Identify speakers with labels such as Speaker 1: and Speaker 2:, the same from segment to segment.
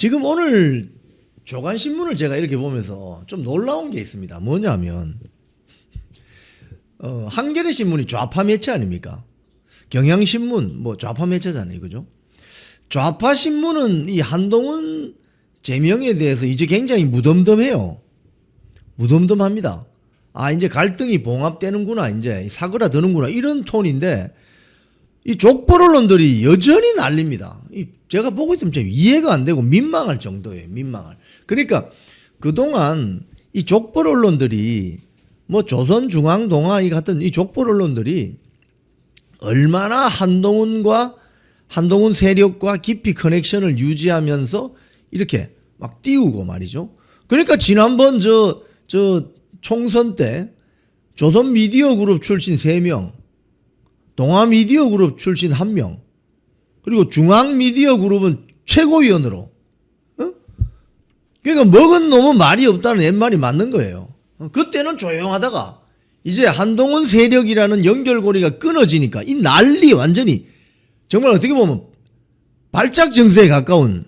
Speaker 1: 지금 오늘 조간신문을 제가 이렇게 보면서 좀 놀라운 게 있습니다. 뭐냐면 한겨레 신문이 좌파 매체 아닙니까? 경향신문 뭐 좌파 매체잖아요, 그죠? 좌파 신문은 이 한동훈 제명에 대해서 이제 굉장히 무덤덤해요. 무덤덤합니다. 아, 이제 갈등이 봉합되는구나, 이제 사그라드는구나, 이런 톤인데 이 족벌 언론들이 여전히 난립니다. 제가 보고 있으면 좀 이해가 안 되고 민망할 정도예요. 민망할. 그러니까 그동안 이 족벌 언론들이 뭐 조선중앙동아 이 같은 이 족벌 언론들이 얼마나 한동훈 세력과 깊이 커넥션을 유지하면서 이렇게 막 띄우고 말이죠. 그러니까 지난번 저 총선 때 조선 미디어 그룹 출신 3명, 동아 미디어 그룹 출신 1명, 그리고 중앙 미디어 그룹은 최고위원으로, 그러니까 먹은 놈은 말이 없다는 옛말이 맞는 거예요. 그때는 조용하다가 이제 한동훈 세력이라는 연결고리가 끊어지니까 이 난리 완전히 정말 어떻게 보면 발작 증세에 가까운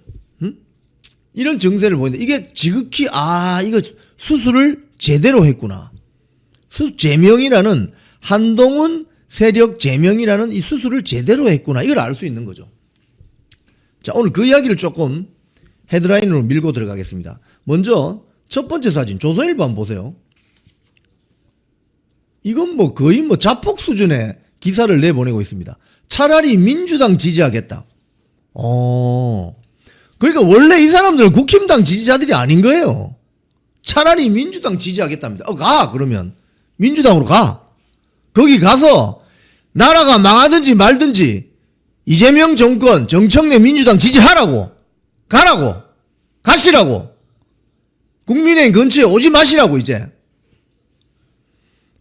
Speaker 1: 이런 증세를 보이는데 이게 지극히 이거 수술을 제대로 했구나. 제명이라는 한동훈 세력 제명이라는 이 수술을 제대로 했구나. 이걸 알 수 있는 거죠. 자, 오늘 그 이야기를 조금 헤드라인으로 밀고 들어가겠습니다. 먼저 첫 번째 사진 조선일보 한번 보세요. 이건 뭐 거의 뭐 자폭 수준의 기사를 내보내고 있습니다. 차라리 민주당 지지하겠다. 그러니까 원래 이 사람들은 국힘당 지지자들이 아닌 거예요. 차라리 민주당 지지하겠답니다. 가 그러면 민주당으로 가. 거기 가서 나라가 망하든지 말든지 이재명 정권 정청래 민주당 지지하라고. 가라고. 가시라고. 국민의힘 근처에 오지 마시라고. 이제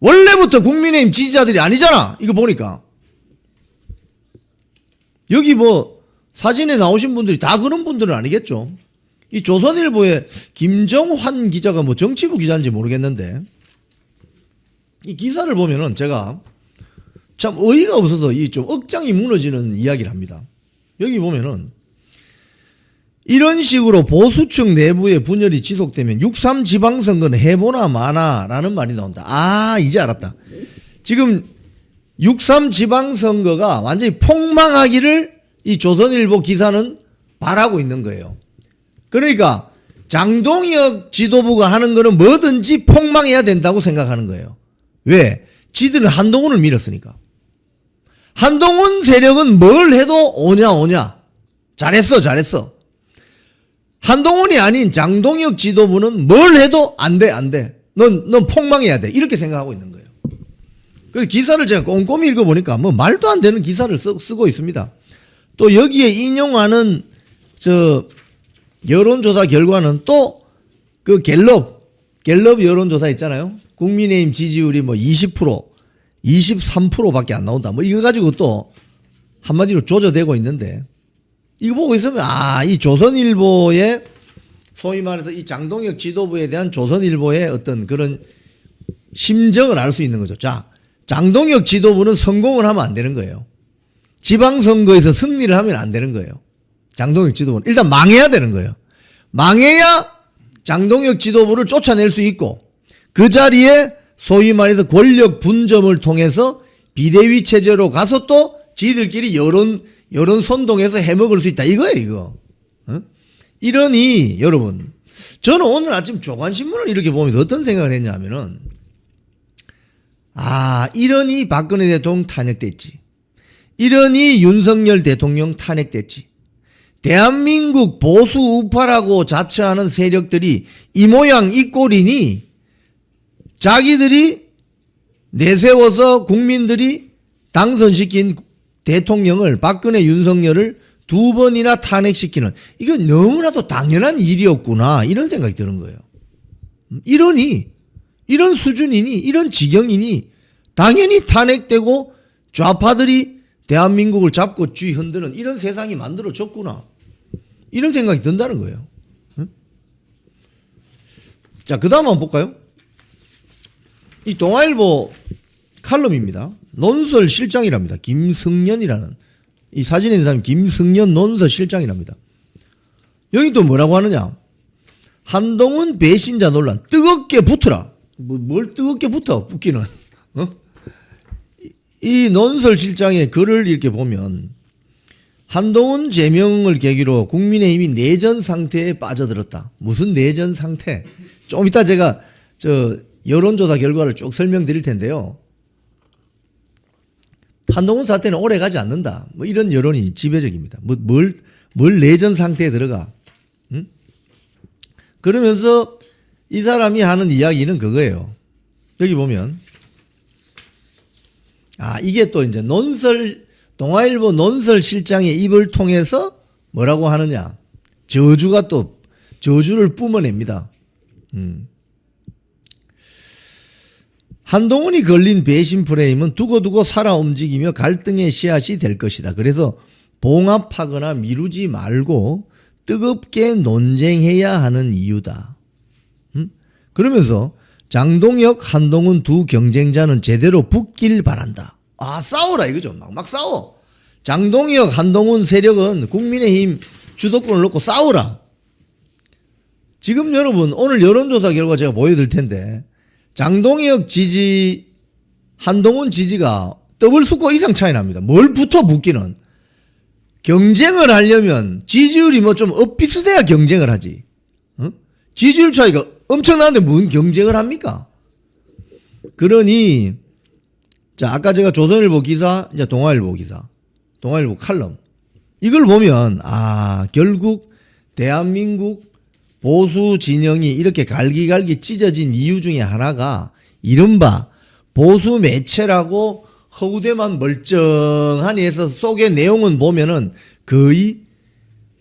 Speaker 1: 원래부터 국민의힘 지지자들이 아니잖아. 이거 보니까 여기 뭐 사진에 나오신 분들이 다 그런 분들은 아니겠죠. 이 조선일보의 김정환 기자가 뭐 정치부 기자인지 모르겠는데 이 기사를 보면은 제가 참 어이가 없어서 이 좀 억장이 무너지는 이야기를 합니다. 여기 보면은 이런 식으로 보수층 내부의 분열이 지속되면 6.3 지방선거는 해보나 마나라는 말이 나온다. 이제 알았다. 지금 6.3 지방선거가 완전히 폭망하기를 이 조선일보 기사는 바라고 있는 거예요. 그러니까 장동혁 지도부가 하는 거는 뭐든지 폭망해야 된다고 생각하는 거예요. 왜? 지들은 한동훈을 밀었으니까. 한동훈 세력은 뭘 해도 오냐. 잘했어. 한동훈이 아닌 장동혁 지도부는 뭘 해도 안 돼. 넌 폭망해야 돼. 이렇게 생각하고 있는 거예요. 그 기사를 제가 꼼꼼히 읽어보니까 뭐 말도 안 되는 기사를 쓰고 있습니다. 또 여기에 인용하는 여론조사 결과는 또 그 갤럽 여론조사 있잖아요. 국민의힘 지지율이 뭐 20%, 23%밖에 안 나온다. 뭐 이거 가지고 또 한마디로 조져대고 있는데 이거 보고 있으면 이 조선일보의 소위 말해서 이 장동혁 지도부에 대한 조선일보의 어떤 그런 심정을 알 수 있는 거죠. 자, 장동혁 지도부는 성공을 하면 안 되는 거예요. 지방선거에서 승리를 하면 안 되는 거예요. 장동혁 지도부는 일단 망해야 되는 거예요. 망해야 장동혁 지도부를 쫓아낼 수 있고 그 자리에 소위 말해서 권력 분점을 통해서 비대위 체제로 가서 또 지들끼리 여론 선동해서 해먹을 수 있다. 이거예요, 이거. 이러니 여러분, 저는 오늘 아침 조간신문을 이렇게 보면서 어떤 생각을 했냐면은 이러니 박근혜 대통령 탄핵됐지. 이러니 윤석열 대통령 탄핵됐지. 대한민국 보수 우파라고 자처하는 세력들이 이 모양 이 꼴이니 자기들이 내세워서 국민들이 당선시킨 대통령을 박근혜 윤석열을 2번이나 탄핵시키는 이건 너무나도 당연한 일이었구나 이런 생각이 드는 거예요. 이러니 이런 수준이니 이런 지경이니 당연히 탄핵되고 좌파들이 대한민국을 잡고 쥐 흔드는 이런 세상이 만들어졌구나 이런 생각이 든다는 거예요. 자, 그 다음 한번 볼까요? 이 동아일보 칼럼입니다. 논설 실장이랍니다. 김승연이라는 이 사진에 있는 사람이 김승연 논설 실장이랍니다. 여기 또 뭐라고 하느냐? 한동훈 배신자 논란 뜨겁게 붙어라. 뭘 뜨겁게 붙어? 붙기는. 이 논설실장의 글을 이렇게 보면 한동훈 제명을 계기로 국민의힘이 내전 상태에 빠져들었다. 무슨 내전 상태? 좀 이따 제가 여론조사 결과를 쭉 설명드릴 텐데요. 한동훈 사태는 오래 가지 않는다. 뭐 이런 여론이 지배적입니다. 뭘 내전 상태에 들어가? 응? 그러면서 이 사람이 하는 이야기는 그거예요. 여기 보면 이게 또 이제 동아일보 논설실장의 입을 통해서 뭐라고 하느냐? 저주를 뿜어냅니다. 한동훈이 걸린 배신 프레임은 두고두고 살아 움직이며 갈등의 씨앗이 될 것이다. 그래서 봉합하거나 미루지 말고 뜨겁게 논쟁해야 하는 이유다. 그러면서 장동혁, 한동훈 두 경쟁자는 제대로 붙길 바란다. 싸워라 이거죠. 막 싸워. 장동혁, 한동훈 세력은 국민의힘 주도권을 놓고 싸우라. 지금 여러분 오늘 여론조사 결과 제가 보여드릴 텐데 장동혁 지지, 한동훈 지지가 더블 수거 이상 차이 납니다. 뭘 붙기는. 경쟁을 하려면 지지율이 뭐 좀 엇비슷해야 경쟁을 하지. 지지율 차이가 엄청나는데 무슨 경쟁을 합니까? 그러니 자, 아까 제가 조선일보 기사, 이제 동아일보 기사, 동아일보 칼럼 이걸 보면 결국 대한민국 보수 진영이 이렇게 갈기갈기 찢어진 이유 중에 하나가 이른바 보수 매체라고 허우대만 멀쩡하니 해서 속의 내용은 보면은 거의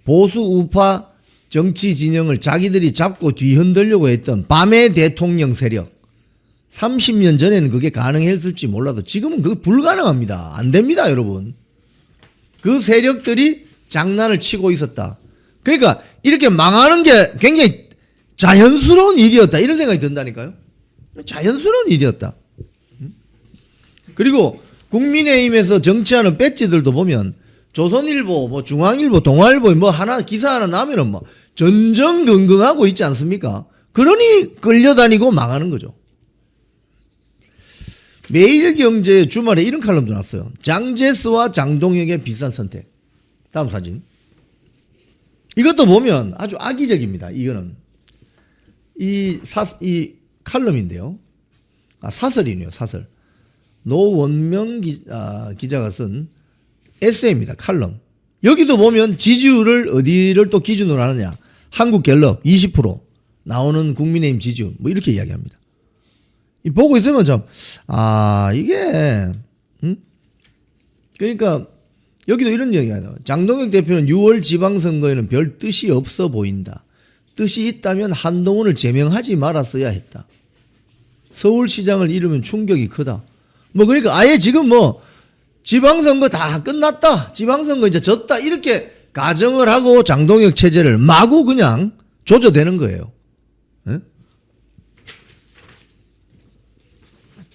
Speaker 1: 보수 우파 정치 진영을 자기들이 잡고 뒤흔들려고 했던 밤의 대통령 세력. 30년 전에는 그게 가능했을지 몰라도 지금은 그게 불가능합니다. 안 됩니다, 여러분. 그 세력들이 장난을 치고 있었다. 그러니까 이렇게 망하는 게 굉장히 자연스러운 일이었다. 이런 생각이 든다니까요. 자연스러운 일이었다. 그리고 국민의힘에서 정치하는 배지들도 보면 조선일보, 뭐 중앙일보, 동아일보 뭐 하나 기사 하나 나면은 뭐 전전긍긍하고 있지 않습니까? 그러니 끌려다니고 망하는 거죠. 매일경제 주말에 이런 칼럼도 났어요. 장제스와 장동혁의 비싼 선택. 다음 사진. 이것도 보면 아주 악의적입니다. 이거는 이 칼럼인데요. 사설이네요. 사설. 노원명 기자가 쓴 에세이입니다. 칼럼. 여기도 보면 지지율을 어디를 또 기준으로 하느냐. 한국갤럽 20% 나오는 국민의힘 지지율 뭐 이렇게 이야기합니다. 보고 있으면 참 이게 그러니까 여기도 이런 얘기가 나와요. 장동혁 대표는 6월 지방선거에는 별 뜻이 없어 보인다. 뜻이 있다면 한동훈을 제명하지 말았어야 했다. 서울시장을 잃으면 충격이 크다. 뭐 그러니까 아예 지금 뭐 지방선거 다 끝났다. 지방선거 이제 졌다. 이렇게 가정을 하고 장동혁 체제를 마구 그냥 조져대는 거예요. 에?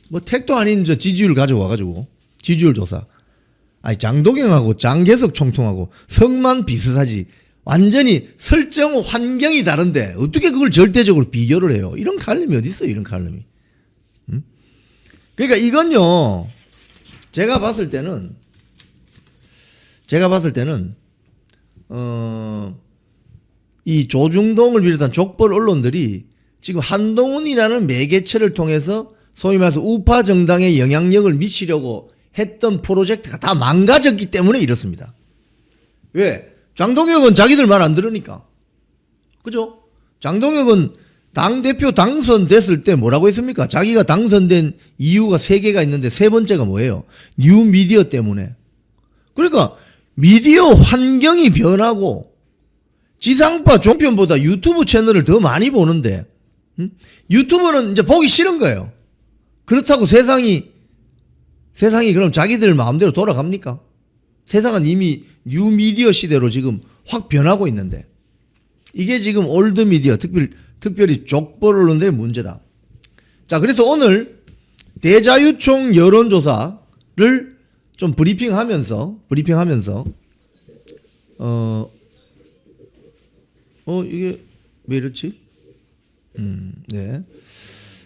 Speaker 1: 뭐 택도 아닌 저 지지율 가져와가지고 지지율 조사. 장동혁하고 장개석 총통하고 성만 비슷하지. 완전히 설정 환경이 다른데 어떻게 그걸 절대적으로 비교를 해요. 이런 칼럼이 어디 있어요. 이런 칼럼이. 그러니까 이건요. 제가 봤을 때는 이 조중동을 비롯한 족벌 언론들이 지금 한동훈이라는 매개체를 통해서 소위 말해서 우파 정당에 영향력을 미치려고 했던 프로젝트가 다 망가졌기 때문에 이렇습니다. 왜? 장동혁은 자기들 말 안 들으니까. 그죠? 장동혁은 당대표 당선됐을 때 뭐라고 했습니까? 자기가 당선된 이유가 3개가 있는데 3번째가 뭐예요? 뉴미디어 때문에. 그러니까 미디어 환경이 변하고 지상파 종편보다 유튜브 채널을 더 많이 보는데 유튜브는 이제 보기 싫은 거예요. 그렇다고 세상이 그럼 자기들 마음대로 돌아갑니까? 세상은 이미 뉴미디어 시대로 지금 확 변하고 있는데 이게 지금 올드미디어 특별히 족벌 언론들의 문제다. 자, 그래서 오늘 대자유총 여론조사를 좀 브리핑하면서 이게 왜 이렇지? 네.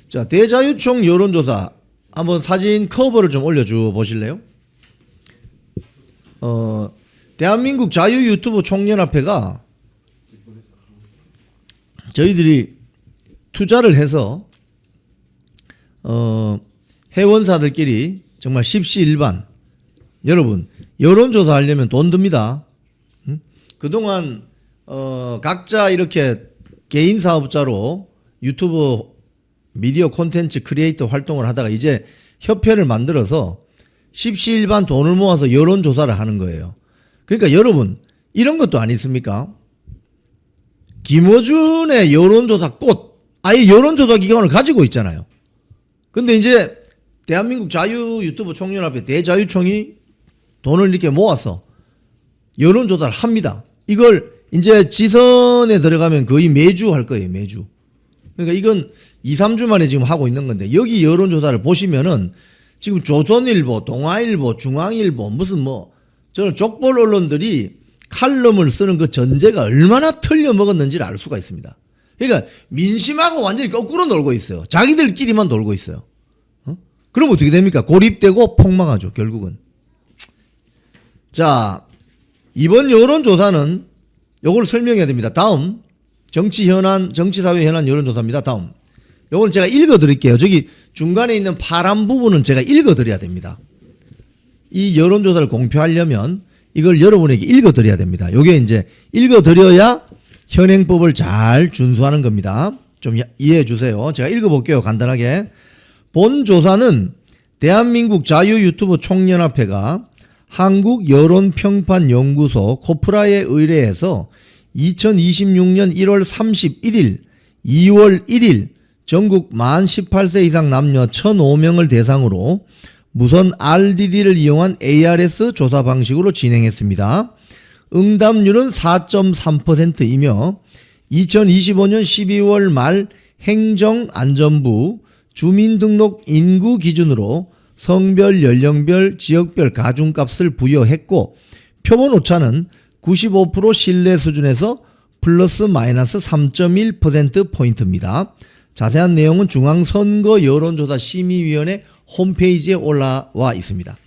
Speaker 1: 자, 대자유총 여론조사 한번 사진 커버를 좀 올려줘 보실래요? 대한민국 자유 유튜브 총연합회가 저희들이 투자를 해서 회원사들끼리 정말 십시일반 여러분 여론조사 하려면 돈 듭니다. 그동안 각자 이렇게 개인 사업자로 유튜브 미디어 콘텐츠 크리에이터 활동을 하다가 이제 협회를 만들어서 십시일반 돈을 모아서 여론조사를 하는 거예요. 그러니까 여러분 이런 것도 안 있습니까? 김어준의 여론조사 꽃 아예 여론조사 기관을 가지고 있잖아요. 근데 이제 대한민국 자유 유튜브 총연합회 대자유총이 돈을 이렇게 모아서 여론조사를 합니다. 이걸 이제 지선에 들어가면 거의 매주 할 거예요. 매주. 그러니까 이건 2, 3주 만에 지금 하고 있는 건데 여기 여론조사를 보시면은 지금 조선일보, 동아일보, 중앙일보 무슨 저는 족벌 언론들이 칼럼을 쓰는 그 전제가 얼마나 틀려먹었는지를 알 수가 있습니다. 그러니까 민심하고 완전히 거꾸로 놀고 있어요. 자기들끼리만 놀고 있어요. 그럼 어떻게 됩니까? 고립되고 폭망하죠. 결국은. 자, 이번 여론조사는 요걸 설명해야 됩니다. 다음 정치사회 현안 여론조사입니다. 다음 요건 제가 읽어드릴게요. 저기 중간에 있는 파란 부분은 제가 읽어드려야 됩니다. 이 여론조사를 공표하려면 이걸 여러분에게 읽어드려야 됩니다. 요게 이제 읽어드려야 현행법을 잘 준수하는 겁니다. 좀 이해해 주세요. 제가 읽어볼게요. 간단하게. 본 조사는 대한민국 자유 유튜브 총연합회가 한국여론평판연구소 코프라에 의뢰해서 2026년 1월 31일, 2월 1일 전국 만 18세 이상 남녀 1,005명을 대상으로 무선 RDD를 이용한 ARS 조사 방식으로 진행했습니다. 응답률은 4.3%이며 2025년 12월 말 행정안전부 주민등록 인구 기준으로 성별, 연령별, 지역별 가중값을 부여했고 표본 오차는 95% 신뢰 수준에서 플러스 마이너스 3.1%포인트입니다. 자세한 내용은 중앙선거 여론조사 심의위원회 홈페이지에 올라와 있습니다.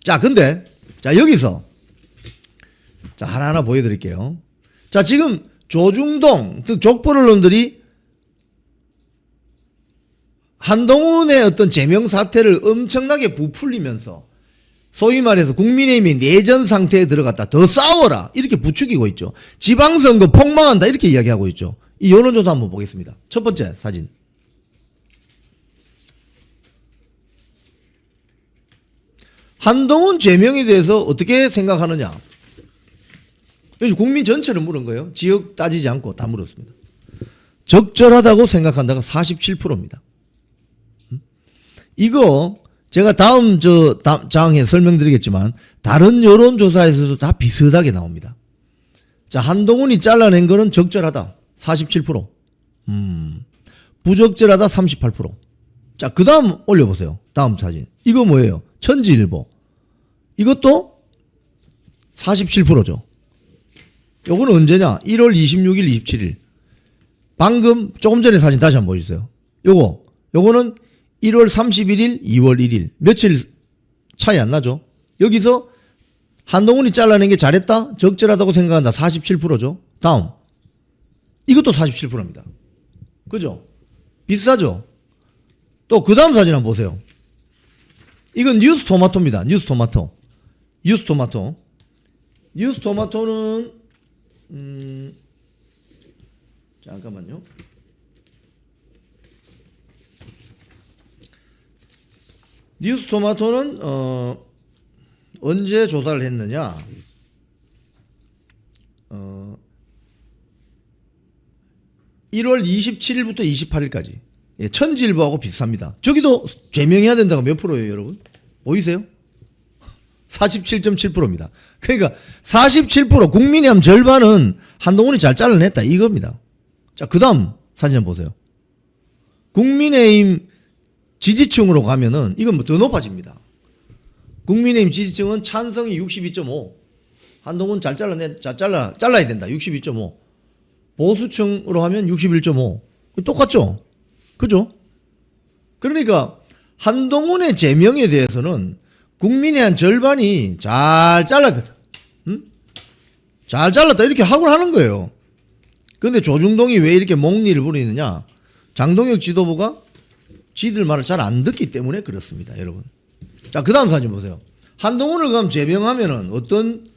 Speaker 1: 자, 근데 여기서 하나하나 보여드릴게요. 자, 지금 조중동 즉 족벌 언론들이 한동훈의 어떤 제명 사태를 엄청나게 부풀리면서 소위 말해서 국민의힘이 내전 상태에 들어갔다. 더 싸워라. 이렇게 부추기고 있죠. 지방선거 폭망한다. 이렇게 이야기하고 있죠. 이 여론조사 한번 보겠습니다. 첫 번째 사진. 한동훈 제명에 대해서 어떻게 생각하느냐. 국민 전체를 물은 거예요. 지역 따지지 않고 다 물었습니다. 적절하다고 생각한다가 47%입니다. 이거 제가 다음 장에 설명드리겠지만 다른 여론조사에서도 다 비슷하게 나옵니다. 자, 한동훈이 잘라낸 거는 적절하다 47%, 부적절하다 38%. 자, 그 다음 올려보세요. 다음 사진. 이거 뭐예요? 천지일보. 이것도 47%죠. 요거는 언제냐? 1월 26일, 27일. 방금 조금 전에 사진 다시 한번 보여주세요. 요거는 1월 31일, 2월 1일. 며칠 차이 안 나죠? 여기서 한동훈이 잘라낸 게 잘했다? 적절하다고 생각한다. 47%죠. 다음. 이것도 47%입니다. 그죠? 비슷하죠? 또 그 다음 사진 한번 보세요. 이건 뉴스토마토입니다. 뉴스토마토는 잠깐만요. 뉴스토마토는 언제 조사를 했느냐? 1월 27일부터 28일까지. 예, 천지일보하고 비슷합니다. 저기도 제명해야 된다가 몇 프로예요, 여러분? 보이세요? 47.7%입니다. 그러니까 47% 국민의힘 절반은 한동훈이 잘 잘라냈다 이겁니다. 자, 그 다음 사진 한번 보세요. 국민의힘 지지층으로 가면은 이건 더 높아집니다. 국민의힘 지지층은 찬성이 62.5, 한동훈 잘라야 된다 62.5. 보수층으로 하면 61.5. 똑같죠? 그죠? 그러니까 한동훈의 제명에 대해서는 국민의 한 절반이 잘 잘랐다. 잘 잘랐다. 이렇게 하고 하는 거예요. 근데 조중동이 왜 이렇게 목리를 부리느냐? 장동혁 지도부가 지들 말을 잘 안 듣기 때문에 그렇습니다, 여러분. 자, 그 다음 사진 보세요. 한동훈을 그럼 제명하면은 어떤,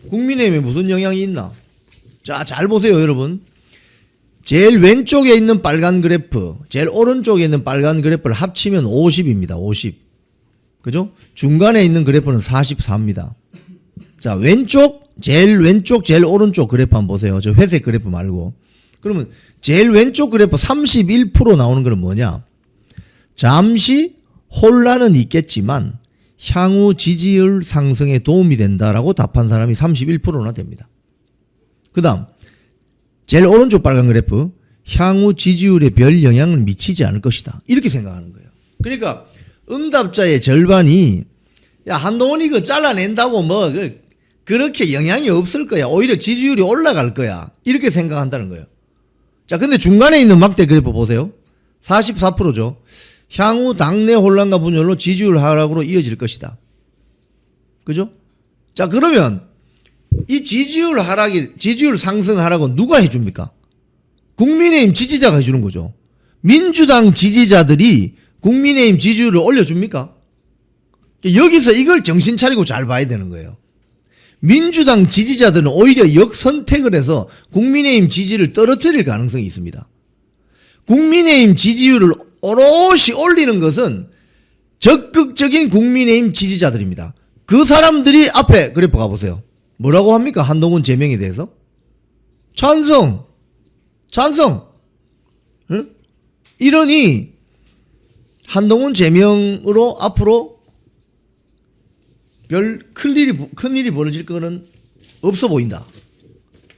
Speaker 1: 국민의힘에 무슨 영향이 있나? 자, 잘 보세요, 여러분. 제일 왼쪽에 있는 빨간 그래프, 제일 오른쪽에 있는 빨간 그래프를 합치면 50입니다, 50. 그죠? 중간에 있는 그래프는 44입니다. 자, 제일 왼쪽, 제일 오른쪽 그래프 한번 보세요. 저 회색 그래프 말고. 그러면 제일 왼쪽 그래프 31% 나오는 건 뭐냐? 잠시 혼란은 있겠지만 향후 지지율 상승에 도움이 된다라고 답한 사람이 31%나 됩니다. 그 다음 제일 오른쪽 빨간 그래프 향후 지지율에 별 영향을 미치지 않을 것이다. 이렇게 생각하는 거예요. 그러니까 응답자의 절반이 야 한동훈이 이거 잘라낸다고 뭐 그렇게 영향이 없을 거야. 오히려 지지율이 올라갈 거야. 이렇게 생각한다는 거예요. 자, 근데 중간에 있는 막대 그래프 보세요. 44%죠. 향후 당내 혼란과 분열로 지지율 하락으로 이어질 것이다. 그죠? 자, 그러면 이 지지율 상승 하락은 누가 해줍니까? 국민의힘 지지자가 해주는 거죠. 민주당 지지자들이 국민의힘 지지율을 올려줍니까? 여기서 이걸 정신 차리고 잘 봐야 되는 거예요. 민주당 지지자들은 오히려 역선택을 해서 국민의힘 지지를 떨어뜨릴 가능성이 있습니다. 국민의힘 지지율을 오롯이 올리는 것은 적극적인 국민의힘 지지자들입니다. 그 사람들이 앞에 그래프 가보세요. 뭐라고 합니까? 한동훈 제명에 대해서? 찬성. 응? 이러니 한동훈 제명으로 앞으로 별 큰일이 벌어질 거는 없어 보인다.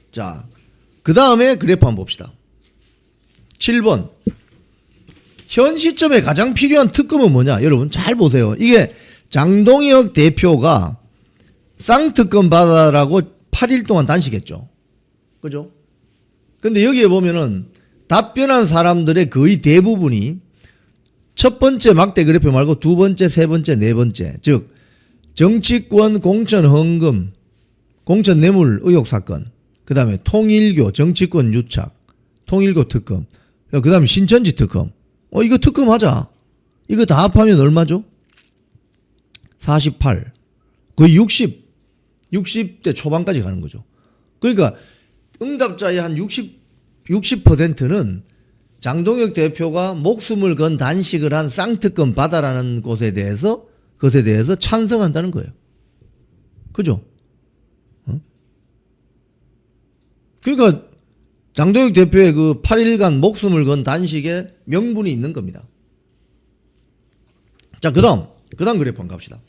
Speaker 1: 자, 그 다음에 그래프 한번 봅시다. 7번. 현 시점에 가장 필요한 특검은 뭐냐? 여러분 잘 보세요. 이게 장동혁 대표가 쌍특검 받아라고 8일 동안 단식했죠. 그죠? 근데 여기에 보면은 답변한 사람들의 거의 대부분이 첫 번째 막대 그래프 말고 두 번째, 세 번째, 네 번째. 즉 정치권 공천 헌금, 공천 뇌물 의혹 사건, 그 다음에 통일교 정치권 유착, 통일교 특검, 그 다음에 신천지 특검. 이거 특검 하자. 이거 다 합하면 얼마죠? 48. 거의 60대 초반까지 가는 거죠. 그러니까 응답자의 한 60%는 장동혁 대표가 목숨을 건 단식을 한 쌍특검 받아라는 것에 대해서 찬성한다는 거예요. 그죠? 그러니까 장동혁 대표의 그 8일간 목숨을 건 단식에 명분이 있는 겁니다. 자, 그 다음 그래프 한번 갑시다.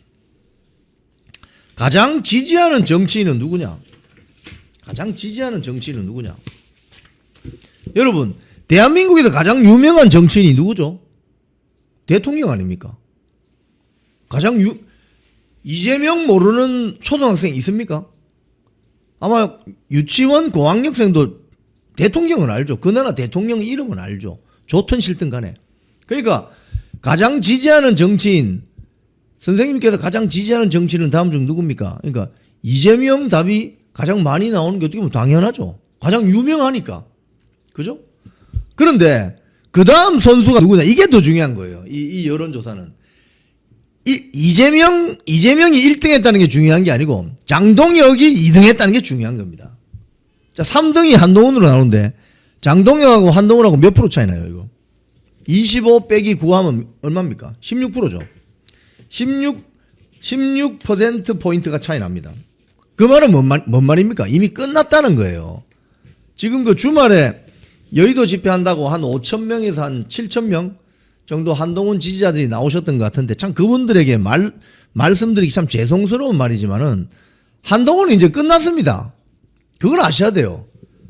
Speaker 1: 가장 지지하는 정치인은 누구냐? 여러분, 대한민국에서 가장 유명한 정치인이 누구죠? 대통령 아닙니까? 이재명 모르는 초등학생 있습니까? 아마 유치원 고학년생도 대통령은 알죠. 그 나라 대통령 이름은 알죠. 좋든 싫든 간에. 그러니까 가장 지지하는 정치인, 선생님께서 가장 지지하는 정치인은 다음 중 누굽니까? 그러니까 이재명 답이 가장 많이 나오는 게 어떻게 보면 당연하죠. 가장 유명하니까. 그죠? 그런데 그 다음 선수가 누구냐? 이게 더 중요한 거예요. 이 여론조사는. 이재명이 1등 했다는 게 중요한 게 아니고 장동혁이 2등 했다는 게 중요한 겁니다. 자, 3등이 한동훈으로 나오는데 장동혁하고 한동훈하고 몇 프로 차이 나요, 이거? 25 빼기 9 하면 얼마입니까? 16%죠. 16%포인트가 차이 납니다. 그 말은 뭔 말입니까? 이미 끝났다는 거예요. 지금 그 주말에 여의도 집회한다고 한 5,000명에서 한 7,000명 정도 한동훈 지지자들이 나오셨던 것 같은데 참 그분들에게 말씀드리기 참 죄송스러운 말이지만은 한동훈은 이제 끝났습니다. 그걸 아셔야 돼요.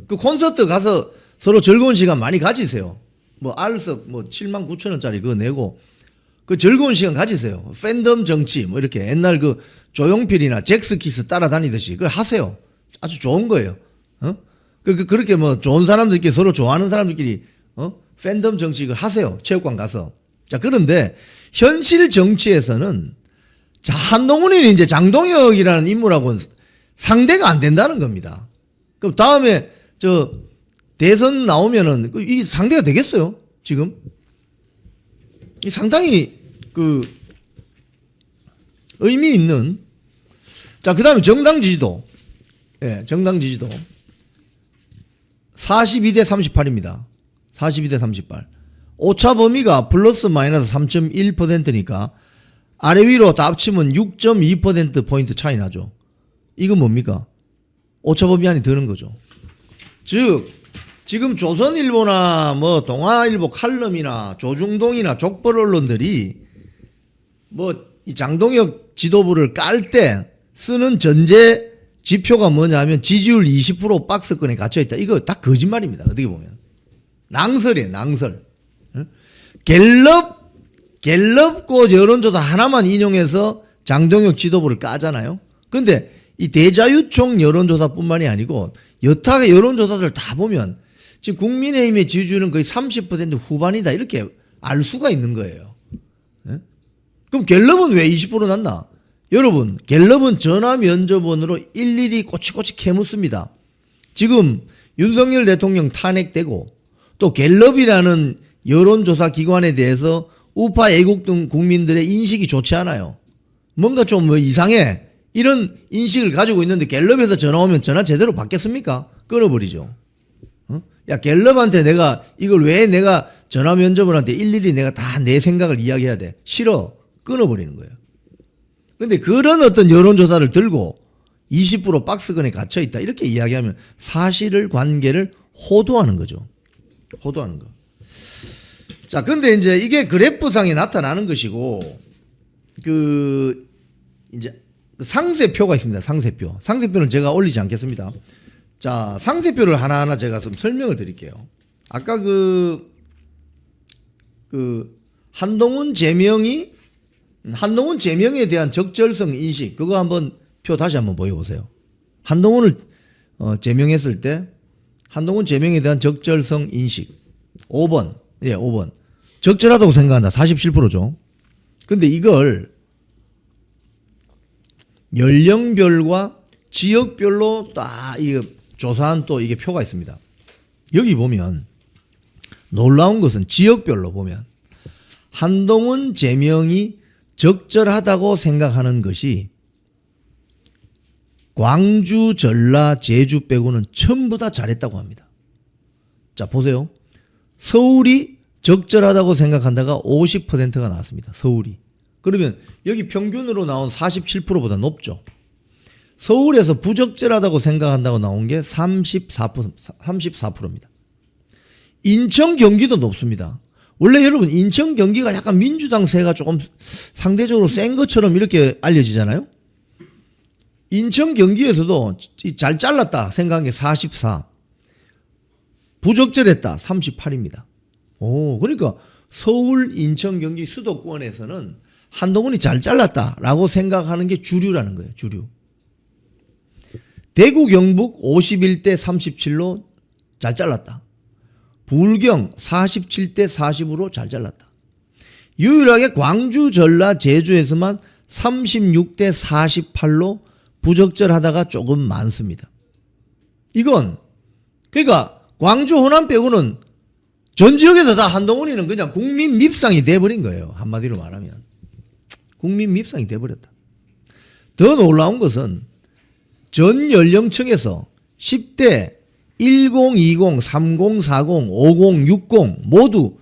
Speaker 1: 그 콘서트 가서 서로 즐거운 시간 많이 가지세요. 뭐 알석 79,000원짜리 그거 내고 그 즐거운 시간 가지세요. 팬덤 정치 뭐 이렇게 옛날 그 조용필이나 잭스키스 따라다니듯이 그걸 하세요. 아주 좋은 거예요. 그렇게 뭐 좋은 사람들끼리 서로 좋아하는 사람들끼리 팬덤 정치를 하세요. 체육관 가서. 자, 그런데 현실 정치에서는 자, 한동훈이 이제 장동혁이라는 인물하고는 상대가 안 된다는 겁니다. 그럼 다음에 저 대선 나오면은 이 상대가 되겠어요? 지금? 이 상당히 그 의미 있는. 자, 그다음에 정당 지지도. 예, 정당 지지도 42대 38입니다. 42대 38. 오차 범위가 플러스 마이너스 3.1%니까 아래 위로 다 합치면 6.2%포인트 차이 나죠. 이건 뭡니까? 오차 범위 안에 드는 거죠. 즉 지금 조선일보나 뭐 동아일보 칼럼이나 조중동이나 족벌 언론들이 뭐 이 장동혁 지도부를 깔 때 쓰는 전제 지표가 뭐냐 하면 지지율 20% 박스권에 갇혀있다. 이거 다 거짓말입니다. 어떻게 보면. 낭설이에요. 낭설. 갤럽고 여론조사 하나만 인용해서 장동혁 지도부를 까잖아요. 근데 이 대자유총 여론조사뿐만이 아니고 여타 여론조사들 다 보면 지금 국민의힘의 지지율은 거의 30% 후반이다. 이렇게 알 수가 있는 거예요. 그럼 갤럽은 왜 20% 났나? 여러분, 갤럽은 전화 면접원으로 일일이 꼬치꼬치 캐묻습니다. 지금 윤석열 대통령 탄핵되고 또 갤럽이라는 여론조사 기관에 대해서 우파 애국 등 국민들의 인식이 좋지 않아요. 뭔가 좀 뭐 이상해. 이런 인식을 가지고 있는데 갤럽에서 전화 오면 전화 제대로 받겠습니까? 끊어버리죠. 야, 갤럽한테 내가 이걸 왜 내가 전화 면접원한테 일일이 내가 다 내 생각을 이야기해야 돼? 싫어. 끊어버리는 거예요. 근데 그런 어떤 여론조사를 들고 20% 박스권에 갇혀있다. 이렇게 이야기하면 사실을 관계를 호도하는 거죠. 호도하는 거. 자, 근데 이제 이게 그래프상에 나타나는 것이고, 이제 상세표가 있습니다. 상세표. 상세표는 제가 올리지 않겠습니다. 자, 상세표를 하나하나 제가 좀 설명을 드릴게요. 아까 한동훈 제명에 대한 적절성 인식, 그거 한번 표 다시 한번 보여보세요. 한동훈을 제명했을 때 한동훈 제명에 대한 적절성 인식 5번. 예, 5번. 적절하다고 생각한다. 47%죠. 근데 이걸 연령별과 지역별로 딱 이거 조사한 또 이게 표가 있습니다. 여기 보면 놀라운 것은 지역별로 보면 한동훈 제명이 적절하다고 생각하는 것이 광주, 전라, 제주 빼고는 전부 다 잘했다고 합니다. 자, 보세요. 서울이 적절하다고 생각한다가 50%가 나왔습니다. 서울이. 그러면 여기 평균으로 나온 47%보다 높죠. 서울에서 부적절하다고 생각한다고 나온 게 34%입니다. 인천, 경기도 높습니다. 원래 여러분 인천, 경기가 약간 민주당 세가 조금 상대적으로 센 것처럼 이렇게 알려지잖아요. 인천, 경기에서도 잘 잘랐다 생각한 게 44, 부적절했다 38입니다. 오, 그러니까 서울, 인천, 경기 수도권에서는 한동훈이 잘 잘랐다라고 생각하는 게 주류라는 거예요. 주류. 대구, 경북 51대 37로 잘 잘랐다. 불경 47대 40으로 잘 잘랐다. 유일하게 광주, 전라, 제주에서만 36대 48로 부적절하다가 조금 많습니다. 이건 그러니까 광주, 호남 빼고는 전 지역에서 다 한동훈이는 그냥 국민 밉상이 돼버린 거예요. 한마디로 말하면 국민 밉상이 돼버렸다. 더 놀라운 것은 전 연령층에서 10대 1020, 3040, 50, 60 모두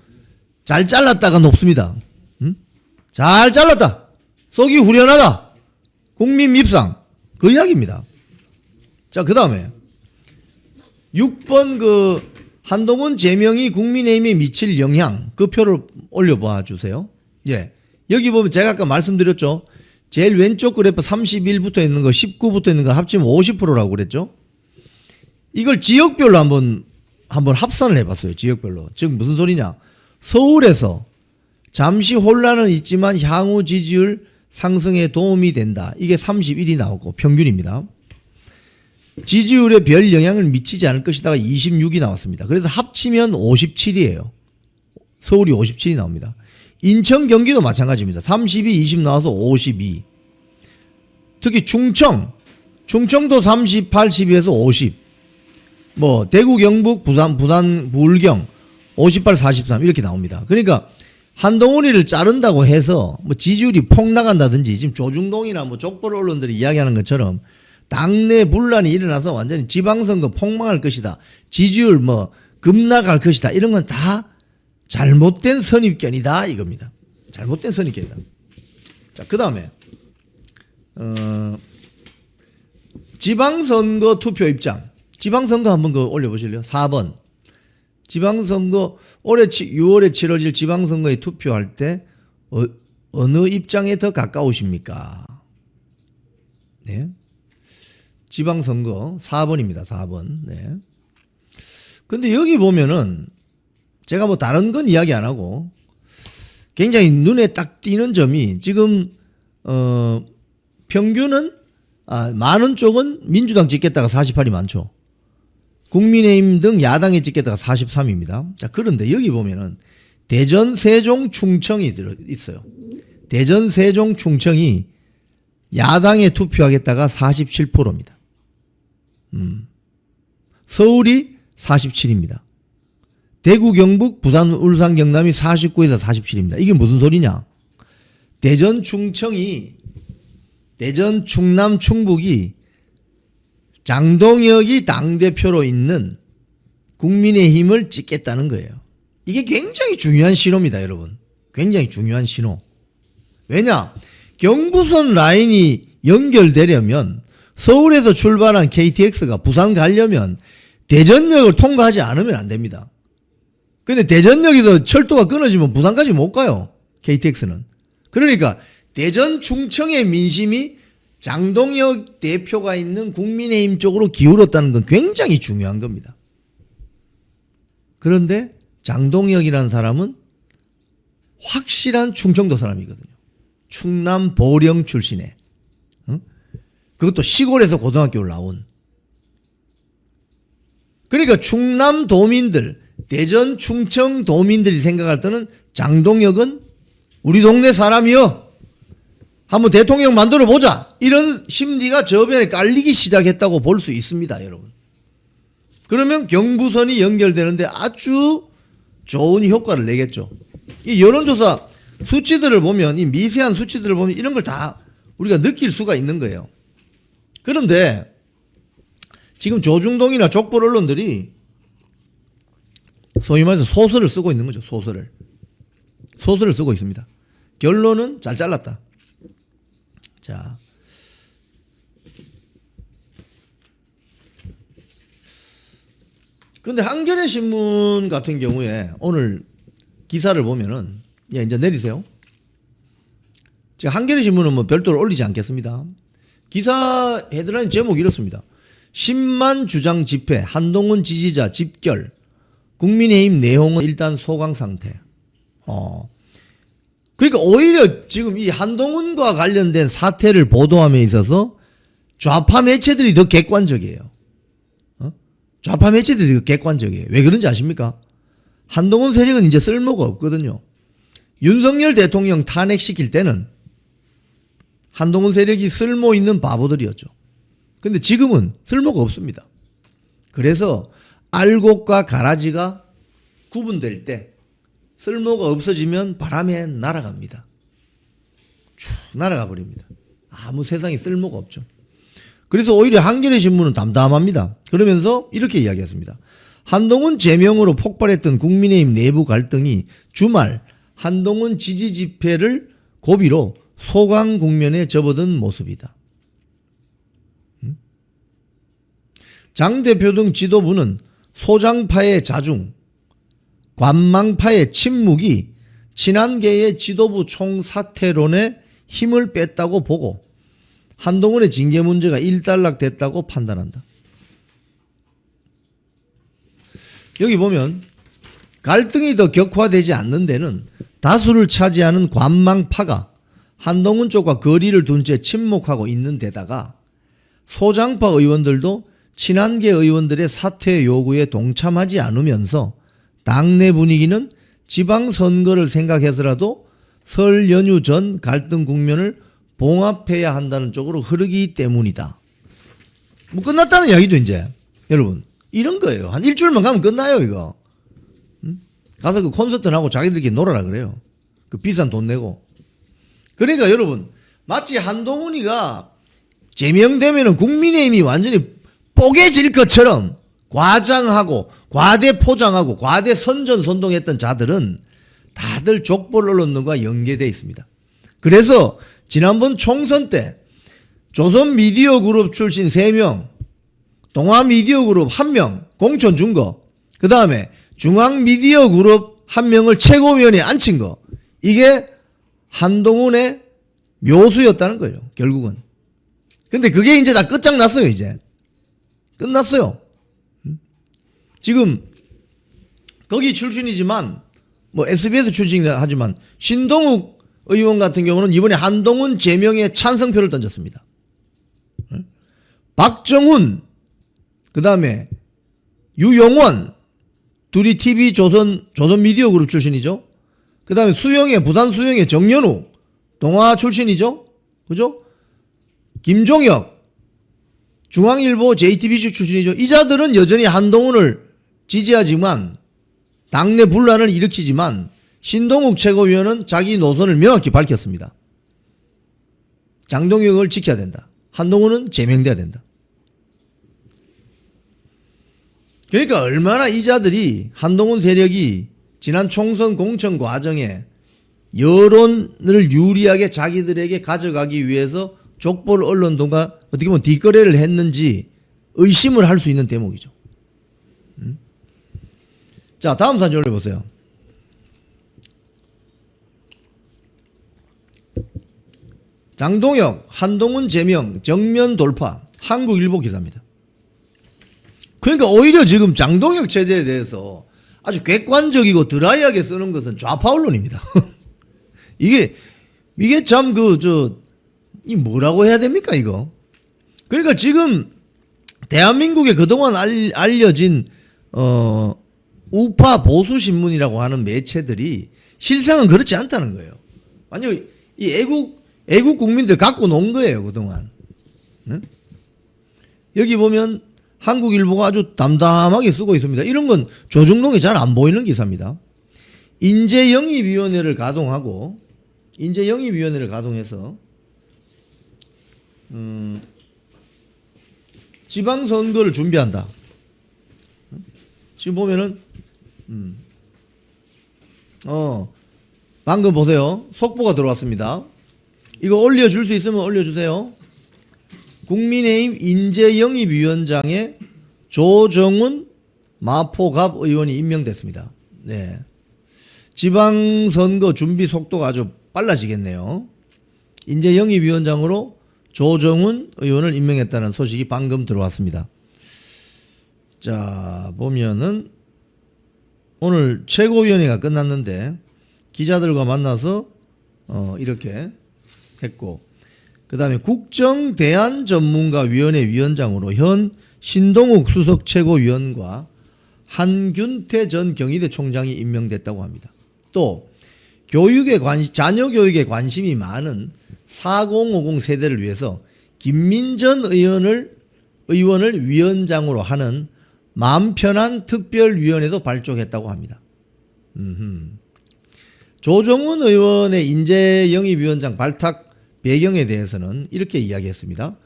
Speaker 1: 잘 잘랐다가 높습니다. 잘 잘랐다. 속이 후련하다. 국민 밉상. 그 이야기입니다. 자, 그 다음에 6번 한동훈 제명이 국민의힘에 미칠 영향, 그 표를 올려봐 주세요. 예. 여기 보면 제가 아까 말씀드렸죠. 제일 왼쪽 그래프 31부터 있는 거, 19부터 있는 거 합치면 50%라고 그랬죠. 이걸 지역별로 한번 합산을 해봤어요. 지역별로. 즉 무슨 소리냐. 서울에서 잠시 혼란은 있지만 향후 지지율 상승에 도움이 된다. 이게 31이 나오고 평균입니다. 지지율에 별 영향을 미치지 않을 것이다가 26이 나왔습니다. 그래서 합치면 57이에요. 서울이 57이 나옵니다. 인천, 경기도 마찬가지입니다. 32, 20 나와서 52. 특히 충청도 30, 82에서 50. 뭐 대구, 경북, 부산, 불경 58, 43 이렇게 나옵니다. 그러니까 한동훈이를 자른다고 해서 뭐 지지율이 폭 나간다든지 지금 조중동이나 뭐 족벌 언론들이 이야기하는 것처럼 당내 분란이 일어나서 완전히 지방선거 폭망할 것이다. 지지율 뭐 급락할 것이다. 이런 건 다 잘못된 선입견이다 이겁니다. 잘못된 선입견이다. 자, 그다음에 지방선거 투표 입장. 지방선거 한번 그 올려보실래요? 4번. 지방선거 올해 6월에 치러질 지방선거에 투표할 때 어느 입장에 더 가까우십니까? 네. 지방선거 4번입니다. 4번. 네. 근데 여기 보면은 제가 뭐 다른 건 이야기 안 하고 굉장히 눈에 딱 띄는 점이 지금 평균은 많은 쪽은 민주당 찍겠다가 48이 많죠. 국민의힘 등 야당에 찍겠다가 43입니다. 자, 그런데 여기 보면은 대전, 세종, 충청이 있어요. 대전, 세종, 충청이 야당에 투표하겠다가 47%입니다. 서울이 47입니다. 대구, 경북, 부산, 울산, 경남이 49에서 47입니다. 이게 무슨 소리냐? 대전, 충남, 충북이 장동혁이 당대표로 있는 국민의힘을 찍겠다는 거예요. 이게 굉장히 중요한 신호입니다, 여러분. 굉장히 중요한 신호. 왜냐? 경부선 라인이 연결되려면 서울에서 출발한 KTX가 부산 가려면 대전역을 통과하지 않으면 안 됩니다. 근데 대전역에서 철도가 끊어지면 부산까지 못 가요. KTX는. 그러니까 대전 충청의 민심이 장동혁 대표가 있는 국민의힘 쪽으로 기울었다는 건 굉장히 중요한 겁니다. 그런데 장동혁이라는 사람은 확실한 충청도 사람이거든요. 충남 보령 출신에. 그것도 시골에서 고등학교를 나온. 그러니까 충남 도민들, 대전 충청 도민들이 생각할 때는 장동혁은 우리 동네 사람이요. 한번 대통령 만들어 보자. 이런 심리가 저변에 깔리기 시작했다고 볼 수 있습니다, 여러분. 그러면 경부선이 연결되는데 아주 좋은 효과를 내겠죠. 이 여론조사 수치들을 보면, 이 미세한 수치들을 보면 이런 걸 다 우리가 느낄 수가 있는 거예요. 그런데 지금 조중동이나 족벌 언론들이 소위 말해서 소설을 쓰고 있는 거죠. 소설을 쓰고 있습니다. 결론은 잘 잘랐다. 자, 근데 한겨레 신문 같은 경우에 오늘 기사를 보면은, 예, 이제 내리세요. 제가 한겨레 신문은 뭐 별도로 올리지 않겠습니다. 기사 헤드라인 제목이 이렇습니다. 10만 주장 집회, 한동훈 지지자 집결, 국민의힘 내홍은 일단 소강 상태. 그러니까 오히려 지금 이 한동훈과 관련된 사태를 보도함에 있어서 좌파 매체들이 더 객관적이에요. 좌파 매체들이 더 객관적이에요. 왜 그런지 아십니까? 한동훈 세력은 이제 쓸모가 없거든요. 윤석열 대통령 탄핵시킬 때는 한동훈 세력이 쓸모 있는 바보들이었죠. 근데 지금은 쓸모가 없습니다. 그래서 알곡과 가라지가 구분될 때 쓸모가 없어지면 바람에 날아갑니다. 쭉 날아가 버립니다. 아무 세상에 쓸모가 없죠. 그래서 오히려 한겨레 신문은 담담합니다. 그러면서 이렇게 이야기했습니다. 한동훈 제명으로 폭발했던 국민의힘 내부 갈등이 주말 한동훈 지지 집회를 고비로 소강 국면에 접어든 모습이다. 장 대표 등 지도부는 소장파의 자중, 관망파의 침묵이 친한계의 지도부 총사퇴론에 힘을 뺐다고 보고 한동훈의 징계 문제가 일단락됐다고 판단한다. 여기 보면 갈등이 더 격화되지 않는 데는 다수를 차지하는 관망파가 한동훈 쪽과 거리를 둔 채 침묵하고 있는 데다가 소장파 의원들도 친한계 의원들의 사퇴 요구에 동참하지 않으면서 당내 분위기는 지방선거를 생각해서라도 설 연휴 전 갈등 국면을 봉합해야 한다는 쪽으로 흐르기 때문이다. 뭐 끝났다는 이야기죠 이제. 여러분 이런 거예요. 한 일주일만 가면 끝나요 이거. 가서 그 콘서트나 하고 자기들끼리 놀아라 그래요. 그 비싼 돈 내고. 그러니까 여러분 마치 한동훈이가 제명되면은 국민의힘이 완전히 뽀개질 것처럼 과장하고 과대 포장하고 과대 선전선동했던 자들은 다들 족벌 언론과 연계되어 있습니다. 그래서 지난번 총선 때 조선미디어그룹 출신 3명, 동아미디어그룹 1명 공천 준 거, 그 다음에 중앙미디어그룹 1명을 최고위원회에 앉힌 거, 이게 한동훈의 묘수였다는 거예요 결국은. 근데 그게 이제 다 끝장났어요. 이제 끝났어요. 지금 거기 출신이지만 뭐 SBS 출신이라 하지만 신동욱 의원 같은 경우는 이번에 한동훈 제명에 찬성표를 던졌습니다. 박정훈, 그 다음에 유영원, 둘이 TV조선미디어그룹 출신이죠. 그 다음에 부산 수영의 정연우, 동아 출신이죠. 그죠? 김종혁, 중앙일보 JTBC 출신이죠. 이 자들은 여전히 한동훈을 지지하지만 당내 분란을 일으키지만 신동욱 최고위원은 자기 노선을 명확히 밝혔습니다. 장동혁을 지켜야 된다. 한동훈은 제명돼야 된다. 그러니까 얼마나 이 자들이 한동훈 세력이 지난 총선 공천 과정에 여론을 유리하게 자기들에게 가져가기 위해서 족벌 언론들과 어떻게 보면 뒷거래를 했는지 의심을 할 수 있는 대목이죠. 자, 다음 사진 올려보세요. 장동혁, 한동훈 제명, 정면 돌파. 한국일보 기사입니다. 그러니까 오히려 지금 장동혁 체제에 대해서 아주 객관적이고 드라이하게 쓰는 것은 좌파 언론입니다. 이게 참 이 뭐라고 해야 됩니까 이거? 그러니까 지금 대한민국에 그동안 알려진 우파 보수 신문이라고 하는 매체들이 실상은 그렇지 않다는 거예요. 완전 이 애국 국민들 갖고 논 거예요 그동안. 네? 여기 보면 한국일보가 아주 담담하게 쓰고 있습니다. 이런 건 조중동이 잘 안 보이는 기사입니다. 인재영입위원회를 가동해서 지방선거를 준비한다. 지금 보면은 방금 보세요. 속보가 들어왔습니다. 이거 올려줄 수 있으면 올려주세요. 국민의힘 인재영입위원장에 조정훈 마포갑 의원이 임명됐습니다. 네. 지방선거 준비 속도가 아주 빨라지겠네요. 인재영입위원장으로 조정훈 의원을 임명했다는 소식이 방금 들어왔습니다. 자, 보면은 오늘 최고위원회가 끝났는데 기자들과 만나서 이렇게 했고, 그 다음에 국정대안전문가위원회 위원장으로 현 신동욱 수석 최고위원과 한균태 전 경희대 총장이 임명됐다고 합니다. 또 자녀 교육에 관심이 많은 4050 세대를 위해서 김민전 의원을 위원장으로 하는 마음 편한 특별위원회도 발족했다고 합니다. 조정훈 의원의 인재영입위원장 발탁 배경에 대해서는 이렇게 이야기했습니다.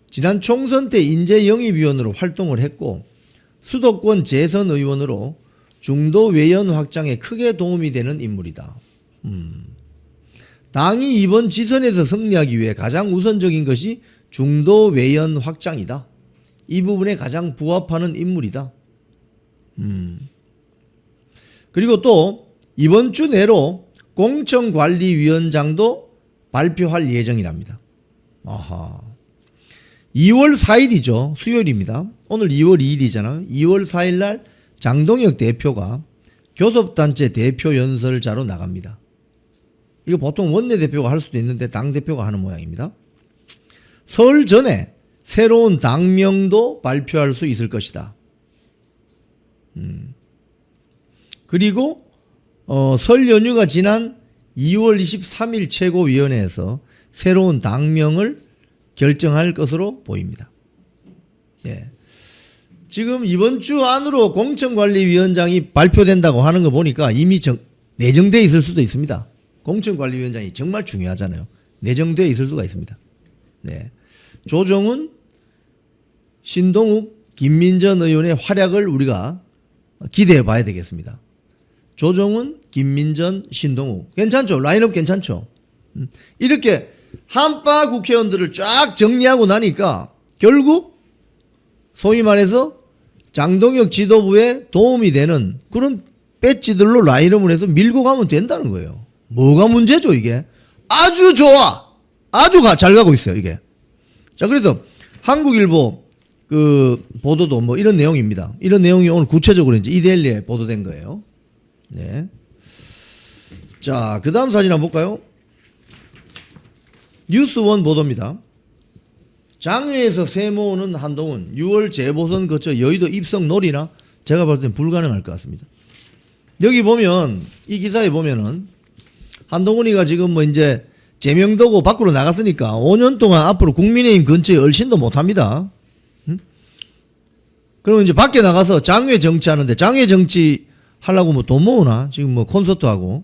Speaker 1: 지난 총선 때 인재영입위원으로 활동을 했고 수도권 재선 의원으로 중도 외연 확장에 크게 도움이 되는 인물이다. 당이 이번 지선에서 승리하기 위해 가장 우선적인 것이 중도 외연 확장이다. 이 부분에 가장 부합하는 인물이다. 그리고 또 이번 주 내로 공천관리위원장도 발표할 예정이랍니다. 아하. 2월 4일이죠. 수요일입니다. 오늘 2월 2일이잖아요. 2월 4일 날 장동혁 대표가 교섭단체 대표 연설자로 나갑니다. 이거 보통 원내대표가 할 수도 있는데 당대표가 하는 모양입니다. 설 전에 새로운 당명도 발표할 수 있을 것이다. 그리고 설 연휴가 지난 2월 23일 최고위원회에서 새로운 당명을 결정할 것으로 보입니다. 예. 지금 이번 주 안으로 공천관리위원장이 발표된다고 하는 거 보니까 이미 내정돼 있을 수도 있습니다. 공천관리위원장이 정말 중요하잖아요. 내정돼 있을 수가 있습니다. 네. 조정훈, 신동욱, 김민전 의원의 활약을 우리가 기대해 봐야 되겠습니다. 조정훈, 김민전, 신동욱 괜찮죠? 라인업 괜찮죠? 이렇게 한파 국회의원들을 쫙 정리하고 나니까 결국 소위 말해서 장동혁 지도부에 도움이 되는 그런 배지들로 라인업을 해서 밀고 가면 된다는 거예요. 뭐가 문제죠 이게? 아주 좋아. 아주 잘 가고 있어요 이게. 자, 그래서 한국일보 그 보도도 뭐 이런 내용입니다. 이런 내용이 오늘 구체적으로 이제 이데일리에 보도된 거예요. 네. 자, 그 다음 사진 한번 볼까요? 뉴스원 보도입니다. 장외에서 세 모으는 한동훈 6월 재보선 거쳐 여의도 입성 놀이나 제가 볼 때는 불가능할 것 같습니다. 여기 보면 이 기사에 보면은 한동훈이가 지금 뭐 이제 제명되고 밖으로 나갔으니까 5년 동안 앞으로 국민의힘 근처에 얼씬도 못합니다. 그러면 이제 밖에 나가서 장외 정치하는데 장외 정치 하려고 뭐 돈 모으나? 지금 뭐 콘서트 하고.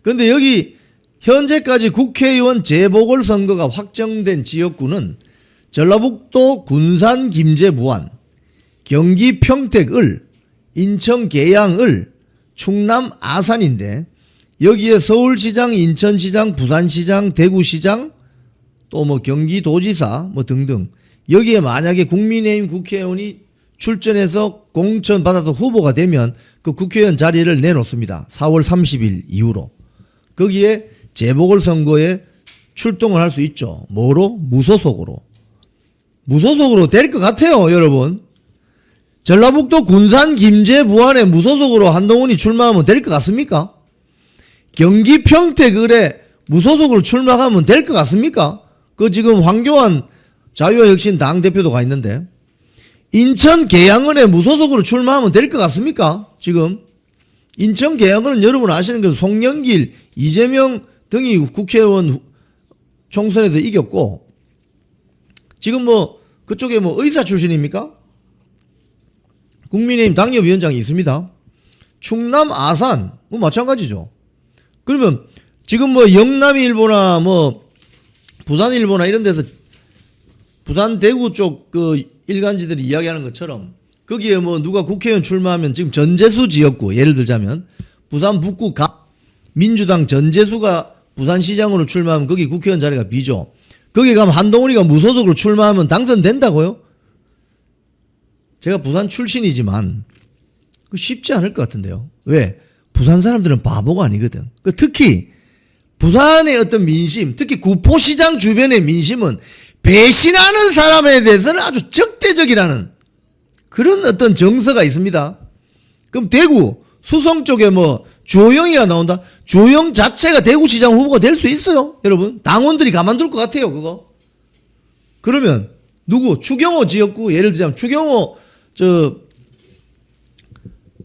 Speaker 1: 근데 여기 현재까지 국회의원 재보궐선거가 확정된 지역구는 전라북도 군산 김제 무안, 경기 평택 을, 인천 계양 을, 충남 아산인데 여기에 서울시장, 인천시장, 부산시장, 대구시장 또 뭐 경기도지사 뭐 등등 여기에 만약에 국민의힘 국회의원이 출전해서 공천 받아서 후보가 되면 그 국회의원 자리를 내놓습니다. 4월 30일 이후로. 거기에 재보궐선거에 출동을 할 수 있죠. 뭐로? 무소속으로. 무소속으로 될 것 같아요, 여러분. 전라북도 군산 김제 부안에 무소속으로 한동훈이 출마하면 될 것 같습니까? 경기 평택 을에 무소속으로 출마하면 될 것 같습니까? 그 지금 황교안 자유혁신 당대표도 가 있는데 인천 계양은에 무소속으로 출마하면 될 것 같습니까? 지금 인천 계양은은 여러분 아시는 게 송영길, 이재명 등이 국회의원 총선에서 이겼고 지금 뭐 그쪽에 뭐 의사 출신입니까? 국민의힘 당협위원장이 있습니다. 충남 아산 뭐 마찬가지죠. 그러면 지금 뭐 영남일보나 뭐 부산일보나 이런 데서 부산 대구 쪽 그 일간지들이 이야기하는 것처럼 거기에 뭐 누가 국회의원 출마하면 지금 전재수 지역구 예를 들자면 부산 북구 민주당 전재수가 부산시장으로 출마하면 거기 국회의원 자리가 비죠. 거기 가면 한동훈이가 무소속으로 출마하면 당선된다고요? 제가 부산 출신이지만 쉽지 않을 것 같은데요. 왜? 부산 사람들은 바보가 아니거든. 특히 부산의 어떤 민심, 특히 구포시장 주변의 민심은 배신하는 사람에 대해서는 아주 적대적이라는 그런 어떤 정서가 있습니다. 그럼 대구 수성 쪽에 뭐 주호영이가 나온다. 주호영 자체가 대구시장 후보가 될 수 있어요. 여러분 당원들이 가만둘 것 같아요. 그거. 그러면 누구? 추경호 지역구 예를 들자면 추경호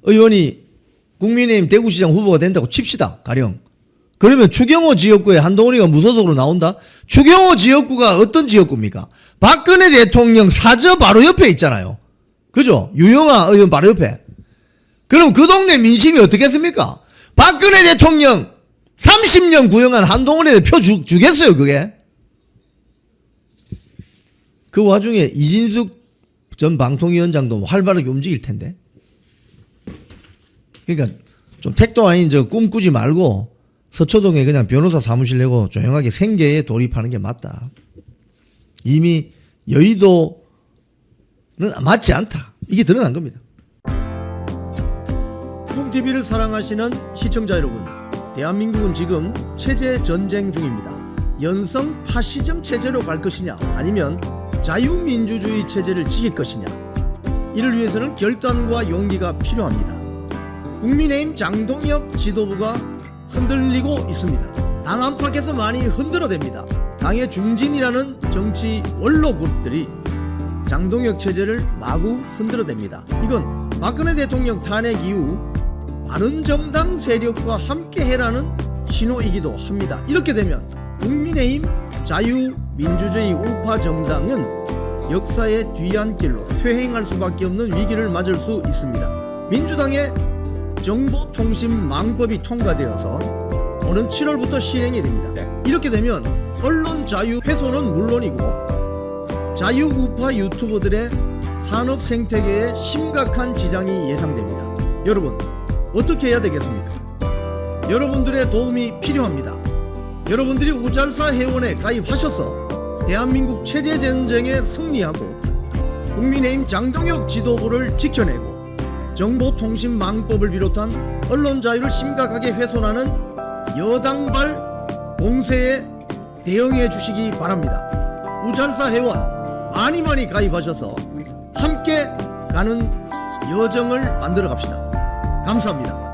Speaker 1: 의원이 국민의힘 대구시장 후보가 된다고 칩시다. 가령. 그러면 추경호 지역구에 한동훈이가 무소속으로 나온다? 추경호 지역구가 어떤 지역구입니까? 박근혜 대통령 사저 바로 옆에 있잖아요. 그죠? 유영아 의원 바로 옆에. 그럼 그 동네 민심이 어떻겠습니까? 박근혜 대통령 30년 구형한 한동훈에 표 주겠어요, 그게? 그 와중에 이진숙 전 방통위원장도 활발하게 움직일 텐데. 그러니까 좀 택도 아닌 저 꿈꾸지 말고 서초동에 그냥 변호사 사무실 내고 조용하게 생계에 돌입하는 게 맞다. 이미 여의도는 맞지 않다. 이게 드러난 겁니다. 콩TV를 사랑하시는 시청자 여러분, 대한민국은 지금 체제 전쟁 중입니다. 연성 파시즘 체제로 갈 것이냐 아니면 자유민주주의 체제를 지킬 것이냐, 이를 위해서는 결단과 용기가 필요합니다. 국민의힘 장동혁 지도부가 흔들리고 있습니다. 당 안팎에서 많이 흔들어댑니다. 당의 중진이라는 정치 원로 그룹들이 장동혁 체제를 마구 흔들어댑니다. 이건 박근혜 대통령 탄핵 이후 바른정당 세력과 함께해라는 신호이기도 합니다. 이렇게 되면 국민의힘 자유민주주의 우파 정당은 역사의 뒤안길로 퇴행할 수밖에 없는 위기를 맞을 수 있습니다. 민주당의 정보통신망법이 통과되어서 오는 7월부터 시행이 됩니다. 이렇게 되면 언론 자유 훼손은 물론이고 자유우파 유튜버들의 산업 생태계에 심각한 지장이 예상됩니다. 여러분, 어떻게 해야 되겠습니까? 여러분들의 도움이 필요합니다. 여러분들이 우잘사 회원에 가입하셔서 대한민국 체제전쟁에 승리하고 국민의힘 장동혁 지도부를 지켜내고 정보통신망법을 비롯한 언론 자유를 심각하게 훼손하는 여당발 공세에 대응해 주시기 바랍니다. 우잘사 회원 많이 가입하셔서 함께 가는 여정을 만들어 갑시다. 감사합니다.